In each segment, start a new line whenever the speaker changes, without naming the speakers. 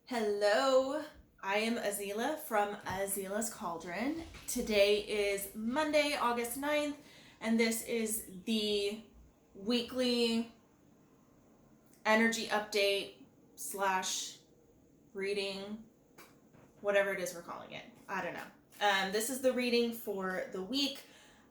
Hello, I am Azila from Azila's Cauldron. Today is Monday, August 9th, and this is the weekly energy update slash reading, whatever it is we're calling it. I don't know. This is the reading for the week.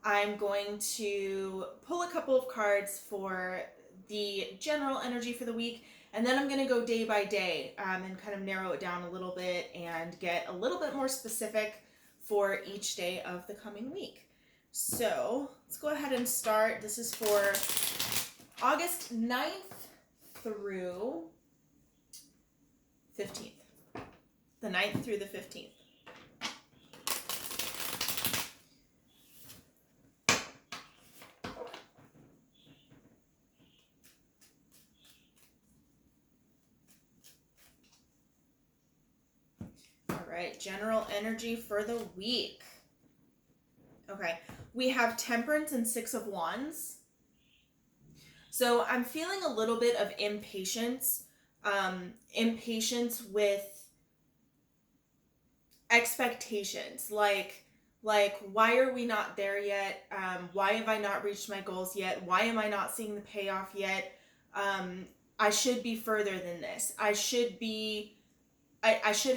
I'm going to pull a couple of cards for the general energy for the week, and then I'm going to go day by day and kind of narrow it down a little bit and get a little bit more specific for each day of the coming week. So let's go ahead and start. This is for August 9th through 15th. The 9th through the 15th. Right, general energy for the week. Okay, we have Temperance and Six of Wands. So I'm feeling a little bit of impatience. Impatience with expectations. Like why are we not there yet? Why have I not reached my goals yet? Why am I not seeing the payoff yet? I should be further than this. I should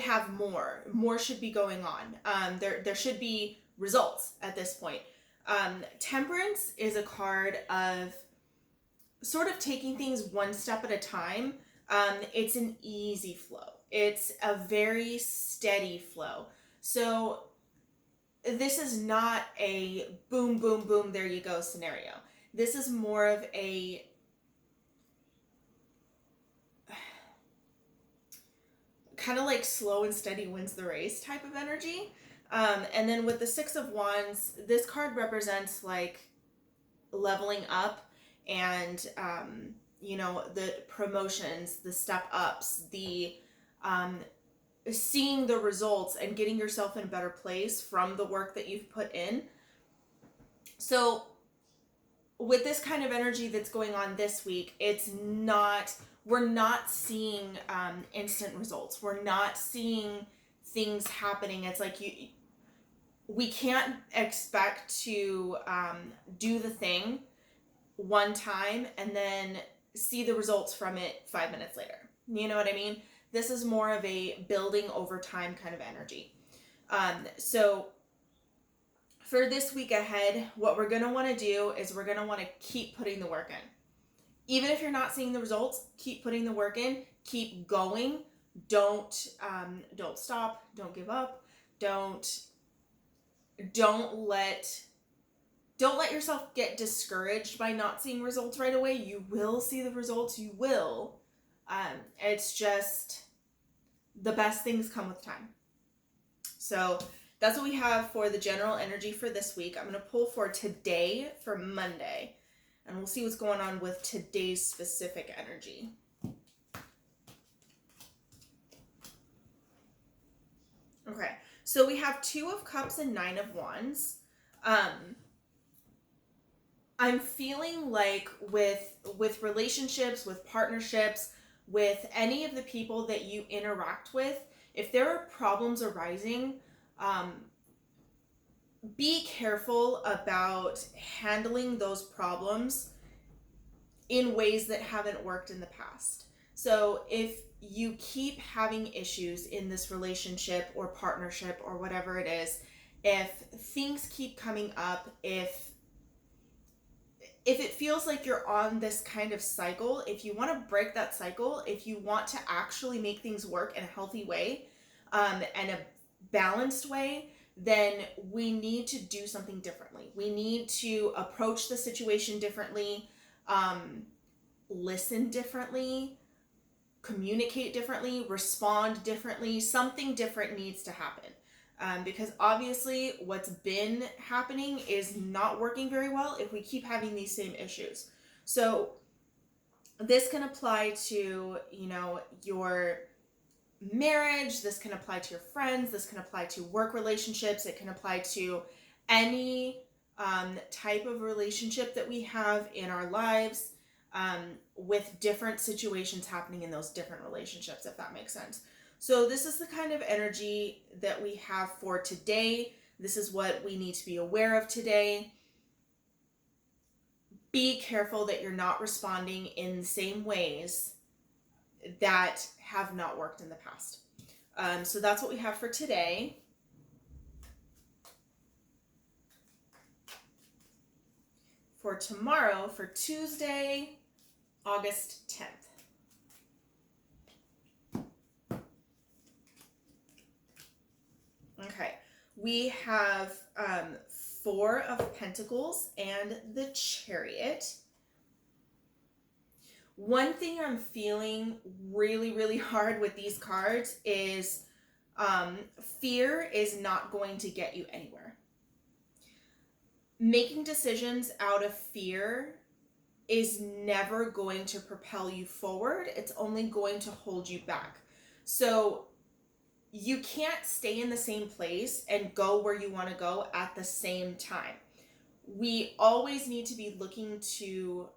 have more. More should be going on. There should be results at this point. Temperance is a card of sort of taking things one step at a time. It's an easy flow. It's a very steady flow. So this is not a boom, boom, boom, there you go scenario. This is more of a kind of like slow and steady wins the race type of energy. And then with the Six of Wands, this card represents like leveling up and, the promotions, the step ups, the seeing the results and getting yourself in a better place from the work that you've put in. So with this kind of energy that's going on this week, we're not seeing instant results. We're not seeing things happening. It's like we can't expect to do the thing one time and then see the results from it 5 minutes later. You know what I mean? This is more of a building over time kind of energy. So for this week ahead, what we're going to want to do is we're going to want to keep putting the work in. Even if you're not seeing the results, keep putting the work in, keep going. Don't stop, don't give up. Don't let yourself get discouraged by not seeing results right away. You will see the results, you will. It's just the best things come with time. So that's what we have for the general energy for this week. I'm going to pull for today for Monday, and we'll see what's going on with today's specific energy. Okay, so we have Two of Cups and Nine of Wands. I'm feeling like with relationships, with partnerships, with any of the people that you interact with, if there are problems arising, be careful about handling those problems in ways that haven't worked in the past. So if you keep having issues in this relationship or partnership or whatever it is, if things keep coming up, if it feels like you're on this kind of cycle, if you want to break that cycle, if you want to actually make things work in a healthy way, and a balanced way, then we need to do something differently. We need to approach the situation differently, listen differently, communicate differently, respond differently. Something different needs to happen. Because obviously what's been happening is not working very well if we keep having these same issues. So this can apply to, your marriage, this can apply to your friends, this can apply to work relationships, it can apply to any type of relationship that we have in our lives, with different situations happening in those different relationships, if that makes sense. So this is the kind of energy that we have for today. This is what we need to be aware of today. Be careful that you're not responding in the same ways that have not worked in the past. So that's what we have for today. For tomorrow, for Tuesday, August 10th. Okay, we have Four of Pentacles and the Chariot. One thing I'm feeling really, really hard with these cards is fear is not going to get you anywhere. Making decisions out of fear is never going to propel you forward. It's only going to hold you back. So you can't stay in the same place and go where you want to go at the same time. We always need to be looking to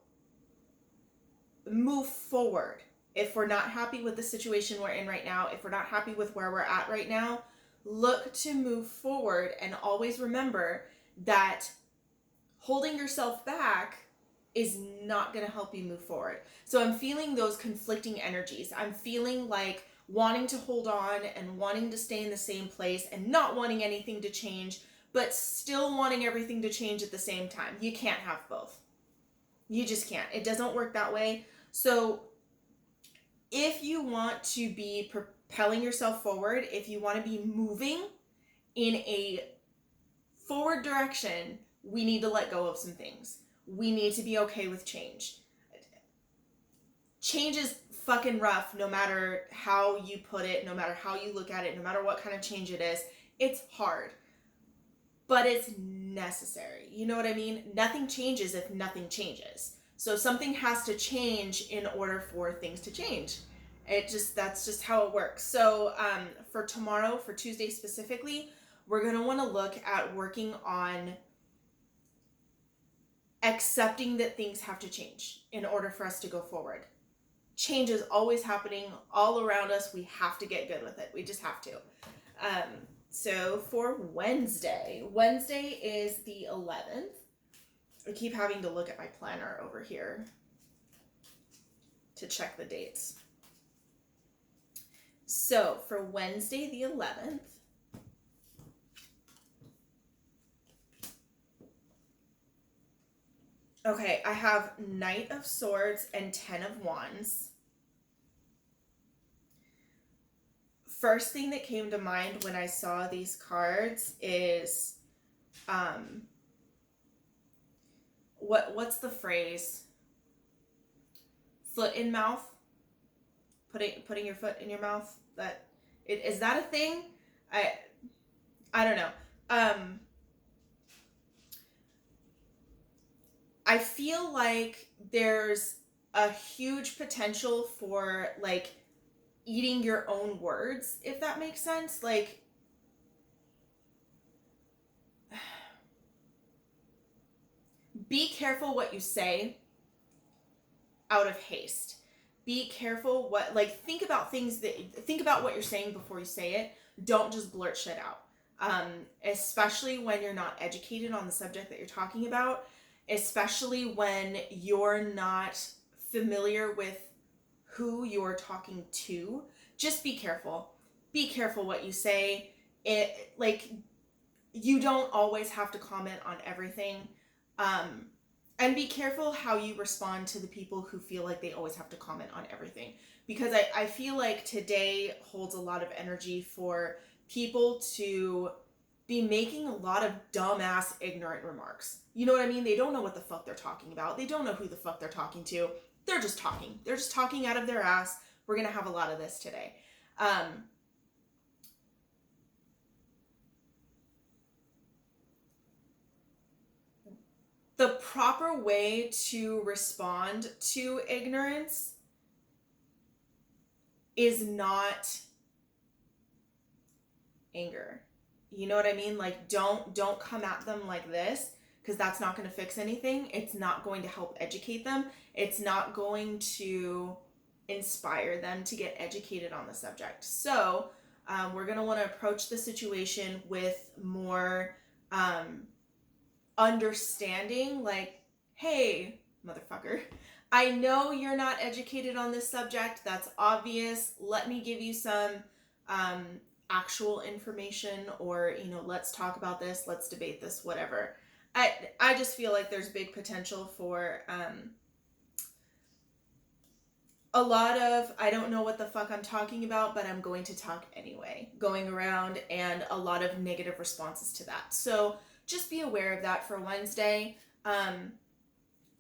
move forward. If we're not happy with the situation we're in right now, if we're not happy with where we're at right now, look to move forward, and always remember that holding yourself back is not going to help you move forward. So I'm feeling those conflicting energies. I'm feeling like wanting to hold on and wanting to stay in the same place and not wanting anything to change, but still wanting everything to change at the same time. You can't have both. You just can't. It doesn't work that way. So if you want to be propelling yourself forward, if you want to be moving in a forward direction, we need to let go of some things. We need to be okay with change. Change is fucking rough, no matter how you put it, no matter how you look at it, no matter what kind of change it is. It's hard, but it's necessary. You know what I mean? Nothing changes if nothing changes. So something has to change in order for things to change. That's just how it works. So for tomorrow, for Tuesday specifically, we're going to want to look at working on accepting that things have to change in order for us to go forward. Change is always happening all around us. We have to get good with it. We just have to. So for Wednesday is the 11th. I keep having to look at my planner over here to check the dates. So for Wednesday the 11th, okay, I have Knight of Swords and 10 of Wands. First thing that came to mind when I saw these cards is, what's the phrase? Foot in mouth? Putting your foot in your mouth? Is that a thing? I don't know. I feel like there's a huge potential for like eating your own words, if that makes sense. Like, be careful what you say out of haste. Be careful think about what you're saying before you say it. Don't just blurt shit out. Especially when you're not educated on the subject that you're talking about, especially when you're not familiar with who you're talking to. Just be careful. Be careful what you say. You don't always have to comment on everything. And be careful how you respond to the people who feel like they always have to comment on everything. Because I feel like today holds a lot of energy for people to be making a lot of dumbass, ignorant remarks. You know what I mean? They don't know what the fuck they're talking about. They don't know who the fuck they're talking to. They're just talking. They're just talking out of their ass. We're going to have a lot of this today. The proper way to respond to ignorance is not anger. You know what I mean? Like, don't come at them like this, because that's not going to fix anything. It's not going to help educate them. It's not going to inspire them to get educated on the subject. So we're going to want to approach the situation with more understanding, like, hey, motherfucker, I know you're not educated on this subject. That's obvious. Let me give you some actual information, or, let's talk about this. Let's debate this, whatever. I just feel like there's big potential for a lot of, I don't know what the fuck I'm talking about, but I'm going to talk anyway, going around, and a lot of negative responses to that. So just be aware of that for Wednesday.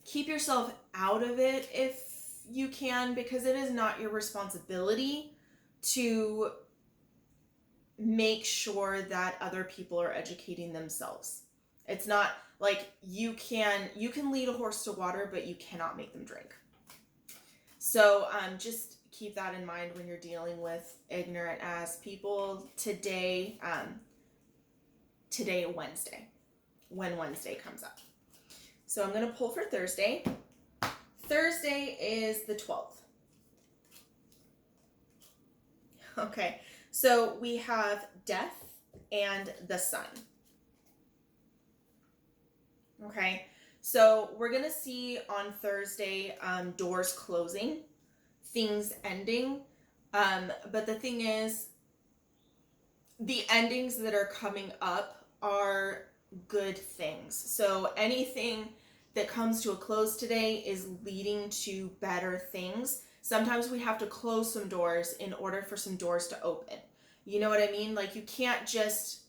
Keep yourself out of it if you can, because it is not your responsibility to make sure that other people are educating themselves. It's not like you can lead a horse to water, but you cannot make them drink. So just keep that in mind when you're dealing with ignorant ass people today, Wednesday, when Wednesday comes up. So I'm going to pull for Thursday. Thursday is the 12th. Okay, so we have death and the sun. Okay, so we're going to see on Thursday doors closing, things ending. But the thing is, the endings that are coming up are good things. So anything that comes to a close today is leading to better things. Sometimes we have to close some doors in order for some doors to open. You know what I mean? Like, you can't just,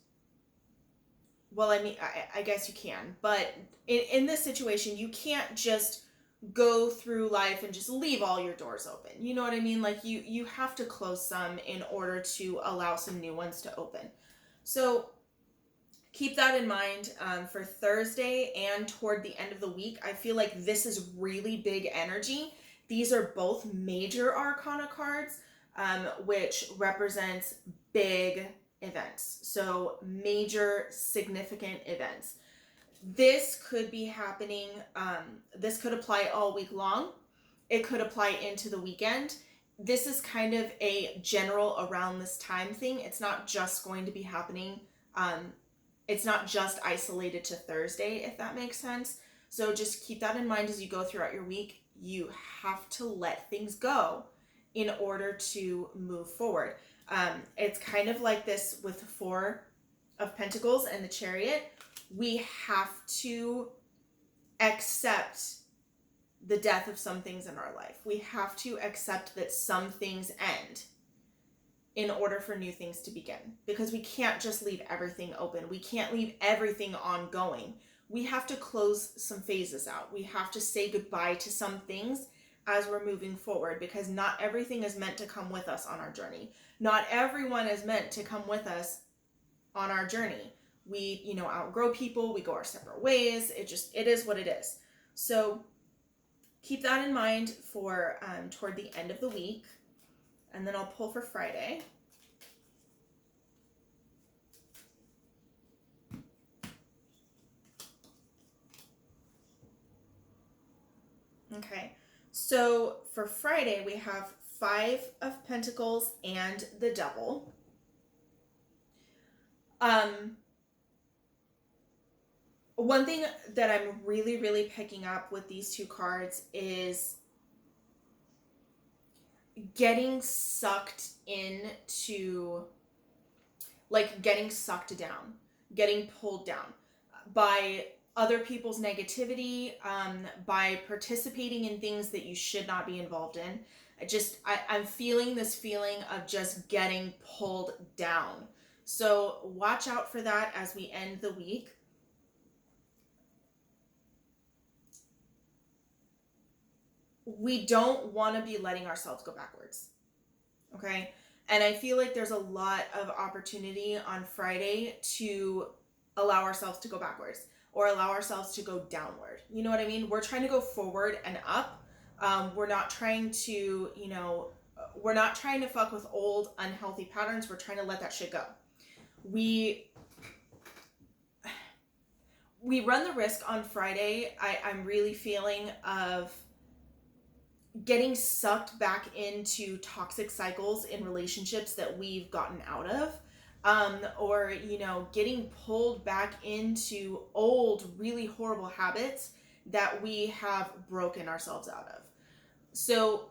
well, I mean, I guess you can, but in this situation, you can't just go through life and just leave all your doors open. You know what I mean? Like, you have to close some in order to allow some new ones to open. So keep that in mind for Thursday and toward the end of the week. I feel like this is really big energy. These are both major arcana cards, which represents big events. So major, significant events. This could be happening, this could apply all week long. It could apply into the weekend. This is kind of a general around this time thing. It's not just going to be happening. It's not just isolated to Thursday, if that makes sense. So just keep that in mind as you go throughout your week. You have to let things go in order to move forward. It's kind of like this with the Four of Pentacles and the Chariot. We have to accept the death of some things in our life. We have to accept that some things end in order for new things to begin, because we can't just leave everything open. We can't leave everything ongoing. We have to close some phases out. We have to say goodbye to some things as we're moving forward, because not everything is meant to come with us on our journey. Not everyone is meant to come with us on our journey. We, outgrow people, we go our separate ways. It is what it is. So keep that in mind for toward the end of the week. And then I'll pull for Friday. Okay, so for Friday, we have Five of Pentacles and the Devil. One thing that I'm really, really picking up with these two cards is getting sucked into, like, getting sucked down, getting pulled down by other people's negativity, by participating in things that you should not be involved in. I'm feeling this feeling of just getting pulled down. So watch out for that as we end the week. We don't want to be letting ourselves go backwards. Okay? And I feel like there's a lot of opportunity on Friday to allow ourselves to go backwards or allow ourselves to go downward. You know what I mean? We're trying to go forward and up. We're not trying to, we're not trying to fuck with old unhealthy patterns. We're trying to let that shit go. We run the risk on Friday, I'm really feeling, of getting sucked back into toxic cycles in relationships that we've gotten out of, or, you know, getting pulled back into old, really horrible habits that we have broken ourselves out of. So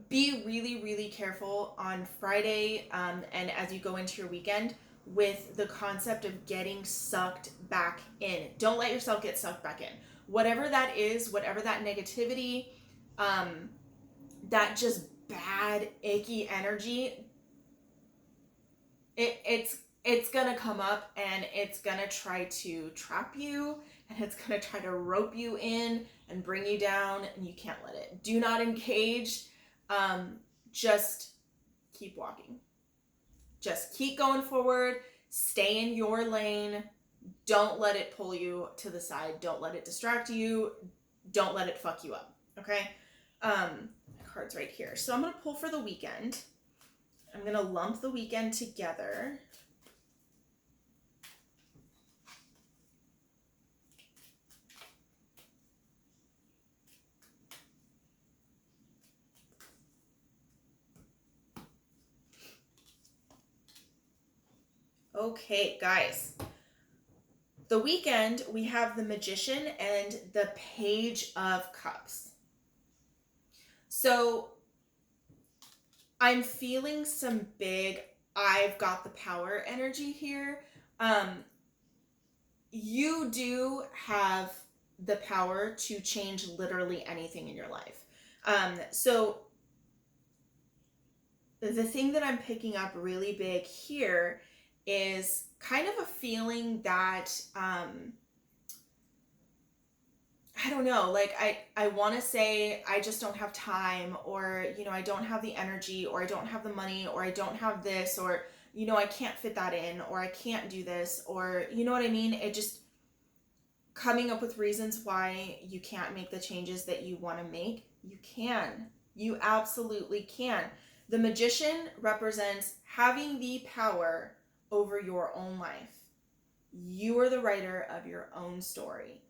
be really, really careful on Friday, and as you go into your weekend, with the concept of getting sucked back in. Don't let yourself get sucked back in. Whatever that is, whatever that negativity, that just bad, icky energy, it's gonna come up and it's gonna try to trap you, and it's gonna try to rope you in and bring you down, and you can't let it. Do not engage. Just keep walking. Just keep going forward. Stay in your lane. Don't let it pull you to the side. Don't let it distract you. Don't let it fuck you up. Okay? Cards right here. So I'm going to pull for the weekend. I'm going to lump the weekend together. Okay, guys. The weekend, we have the Magician and the Page of Cups. So I'm feeling some big, I've got the power energy here. You do have the power to change literally anything in your life. So the thing that I'm picking up really big here is kind of a feeling that, I don't know, like I want to say I just don't have time, or, you know, I don't have the energy, or I don't have the money, or I don't have this, or, you know, I can't fit that in, or I can't do this, or, you know what I mean? It just coming up with reasons why you can't make the changes that you want to make. You can. You absolutely can. The Magician represents having the power over your own life. You are the writer of your own story.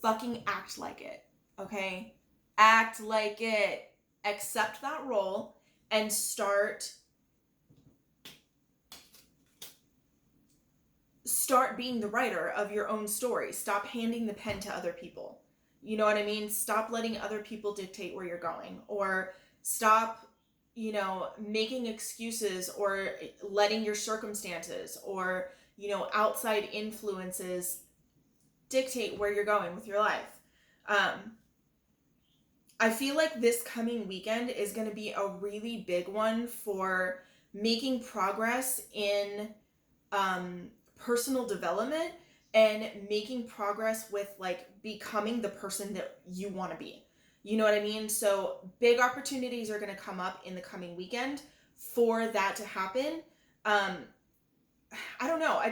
Fucking act like it, okay? Act like it. Accept that role and start being the writer of your own story. Stop handing the pen to other people. You know what I mean? Stop letting other people dictate where you're going, or stop, you know, making excuses, or letting your circumstances, or, you know, outside influences dictate where you're going with your life. I feel like this coming weekend is going to be a really big one for making progress in personal development and making progress with like becoming the person that you want to be. You know what I mean? So big opportunities are going to come up in the coming weekend for that to happen. I don't know. I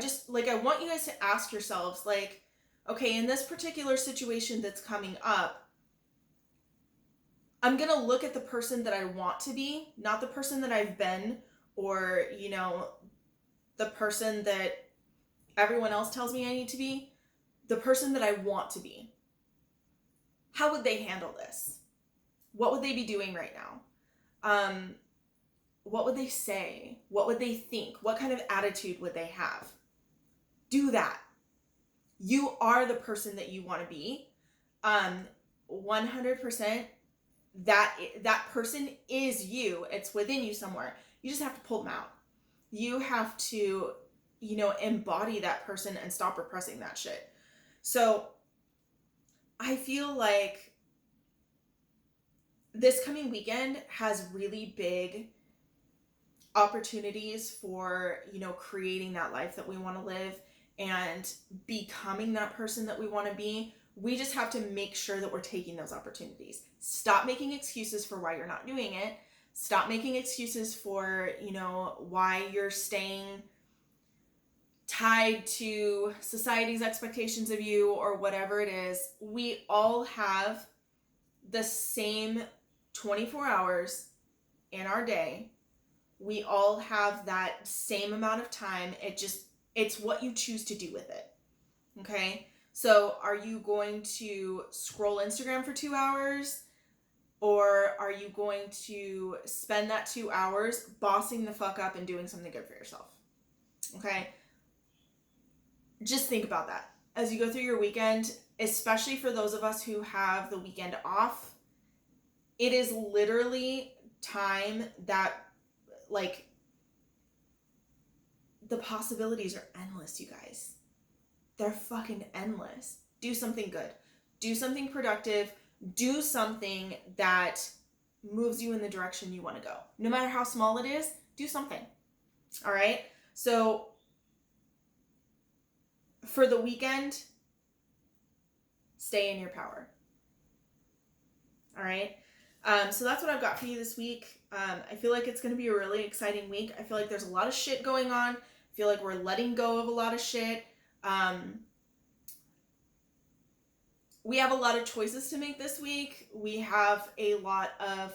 want you guys to ask yourselves, like, okay, in this particular situation that's coming up, I'm going to look at the person that I want to be, not the person that I've been, or, you know, the person that everyone else tells me I need to be, the person that I want to be. How would they handle this? What would they be doing right now? What would they say? What would they think? What kind of attitude would they have? Do that. You are the person that you want to be. 100%. That person is you. It's within you somewhere. You just have to pull them out. You have to, you know, embody that person and stop repressing that shit. So I feel like this coming weekend has really big opportunities for, you know, creating that life that we want to live and becoming that person that we want to be. We just have to make sure that we're taking those opportunities. Stop making excuses for why you're not doing it. Stop making excuses for, you know, why you're staying tied to society's expectations of you or whatever it is. We all have the same 24 hours in our day. We all have that same amount of time. It's what you choose to do with it. Okay? So are you going to scroll Instagram for 2 hours? or are you going to spend that 2 hours bossing the fuck up and doing something good for yourself? Okay? Just think about that as you go through your weekend, especially for those of us who have the weekend off. It is literally time that, like, the possibilities are endless, you guys. They're fucking endless. Do something good. Do something productive. Do something that moves you in the direction you want to go. No matter how small it is, do something. All right? So for the weekend, stay in your power. All right? So that's what I've got for you this week. I feel like it's going to be a really exciting week. I feel like there's a lot of shit going on. I feel like we're letting go of a lot of shit. We have a lot of choices to make this week. We have a lot of,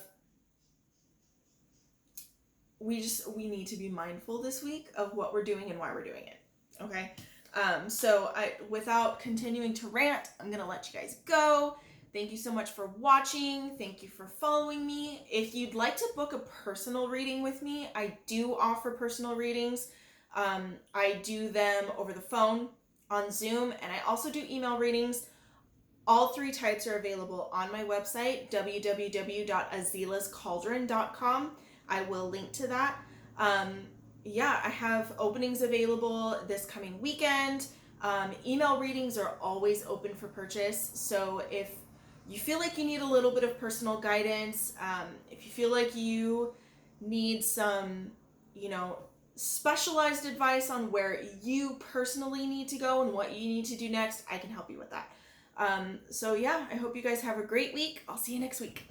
we need to be mindful this week of what we're doing and why we're doing it. Okay. So without continuing to rant, I'm going to let you guys go. Thank you so much for watching. Thank you for following me. If you'd like to book a personal reading with me, I do offer personal readings. I do them over the phone, on Zoom, and I also do email readings. All 3 types are available on my website, www.azilascauldron.com. I will link to that. Yeah, I have openings available this coming weekend. Email readings are always open for purchase. So if you feel like you need a little bit of personal guidance, if you feel like you need some, specialized advice on where you personally need to go and what you need to do next, I can help you with that. So yeah, I hope you guys have a great week. I'll see you next week.